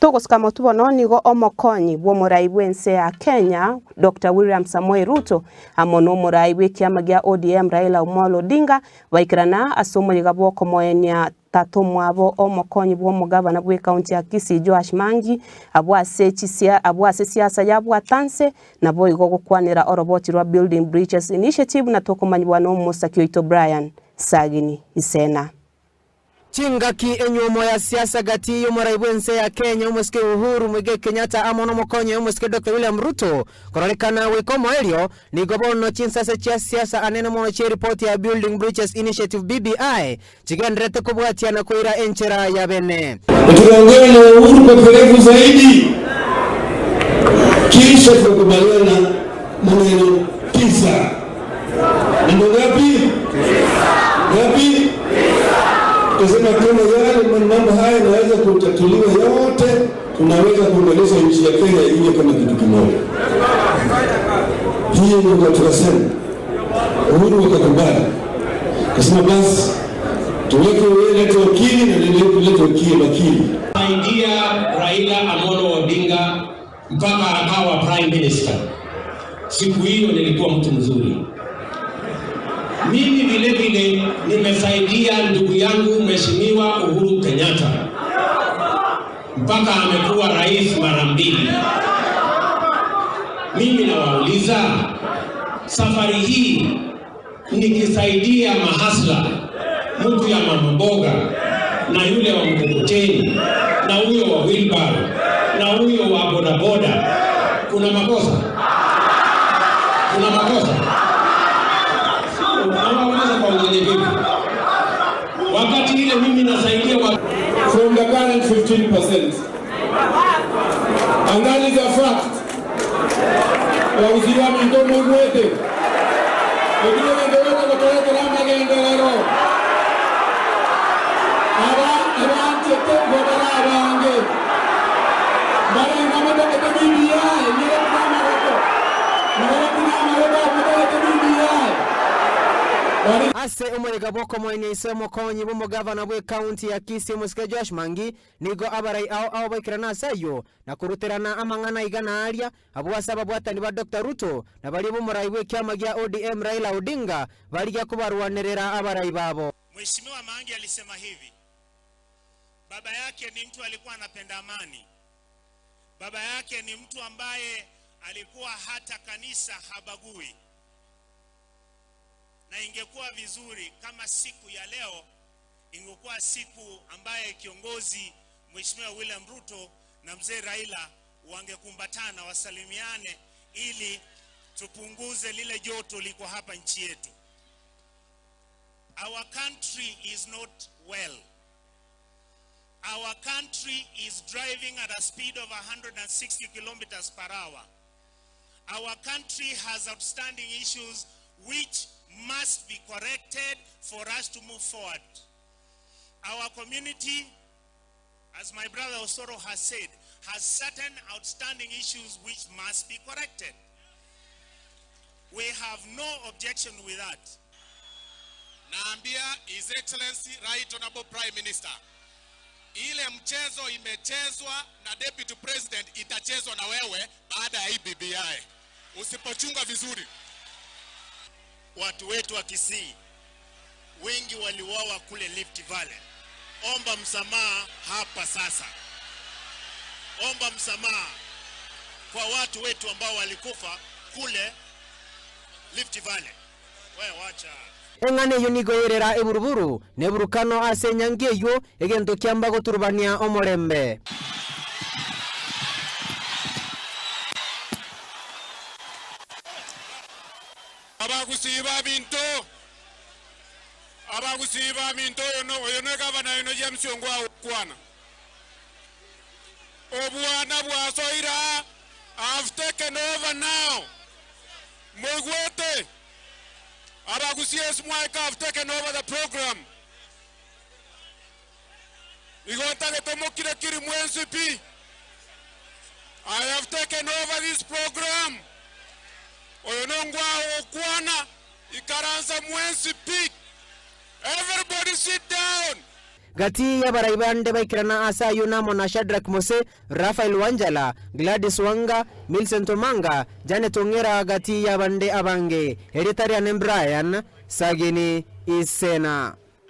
Togos kama tubono nigo omokonyi bw'omurai bw'ense ya Kenya Dr. William Samoei Ruto amono omurai bw'ekiama gia ODM Raila Omolo Odinga baikirana ase omoyiga bw'okomoenia tato mwabo omokonyi bw'omugabana bw'e county ya Kisii Maangis abwase siasa yabwatanse nabo igo gukwanira oroboti rwa Building Bridges Initiative na tokomanyibwa n'omusaki oito Brian Sagini Isena. Chingaki enyumo ya siasa gati y'omurai bw'ense ya Kenya umuske Uhuru Muigai Kenyatta amono omokonyi umuske Dr. William Ruto kororekana wekomo elio nigo bono chinsase chia siasa anene mono chia report ya Building Bridges Initiative BBI chigendrete kubwatiana kuira enchera ya bene. Tunaongea na Uhuru kwa kirefu zaidi kisha tukubaliana maneno 9. Ndio ngapi? Ngapi? Kusema kama yale mambo haya yanaweza kutatuliwa yote, tunaweza kuunganisha nchi ya Kenya iwe kama kitu kimoja. Hiyo ndio tunasema. Uhuru wakakubali. Kusema basi tuweke wewe wakili na nilete wakili. Saidia Raila Amolo Odinga mpaka akawa prime minister. Siku hiyo nilikuwa mtu mzuri. Mimi vile vile nimesaidia ndugu yangu Mheshimiwa Uhuru Kenyatta mpaka amekuwa rais mara 2. Mimi nawauliza, safari hii nikisaidia mahasla, mtu ya mamboga na yule wa mkokoteni na huyo wa wheelbarrow na huyo wa bodaboda, kuna makosa? Kuna makosa? Wakati ile mimi nasaidia from the current 15%. And that is a fact. Wauziwa mitomo mwete. Wengine wengeweza kupeleka lamba gendelero. Abanje tembo baraba ange. Bara ngamada kete BBI, nire kama wako. Nire kama wako kete BBI. Ase omoyiga bw'okomoenia ise omokonyi bw'omugabana bw'e county ya Kisii umuske Maangis nigo abarai ao baikirana asayo na kuruterana amang'ana igana aria abwase babwatani ba Dr. Ruto na bali b'omurai bw'ekiama gia ODM Raila Odinga baliga kubarwanirira abarai babo. Mheshimiwa Maangis alisema hivi, baba yake ni mtu alikuwa anapenda amani. Baba yake ni mtu ambaye alikuwa hata kanisa habagui. Na ingekuwa vizuri kama siku ya leo ingekuwa siku ambaye kiongozi Mheshimiwa William Ruto na mzee Raila wangekumbatana wasalimiane ili tupunguze lile joto liko hapa nchi yetu. Our country is not well. Our country is driving at a speed of 160 kilometers per hour. Our country has outstanding issues which must be corrected for us to move forward. Our community, as my brother Osoro has said, has certain outstanding issues which must be corrected. We have no objection with that. Naambia His Excellency Right Honorable Prime Minister, ile mchezo imechezwa na Deputy President itachezwa na wewe baada ya BBI. Usipochunga vizuri. Watu wetu wa Kisii wengi waliuawa kule Rift Valley. Omba msamaha hapa sasa. Omba msamaha kwa watu wetu ambao walikufa kule Rift Valley. Wewe wacha. Engane yunigo yerera eburuburu neburukano ase nyangeyo egento kiamba goturubania omorembe. Abagusiba binto yono gavana yono James Ongwa kwana obwana bwasoira have taken over now. Mogwete abagusies Mike have taken over the program. Igota getomo kiri mwensipi. I have taken over this program. Oyonongwa okwana ikaranza mwensipi. Everybody sit down. gati ya baraibande baikirana asa yunamo na Shadrack Mose, Rafael Wanjala, Gladys Wanga, Millicent Omanga, Janet Ongera gati ya bande abange, Hereditary Brian Sagini Isena.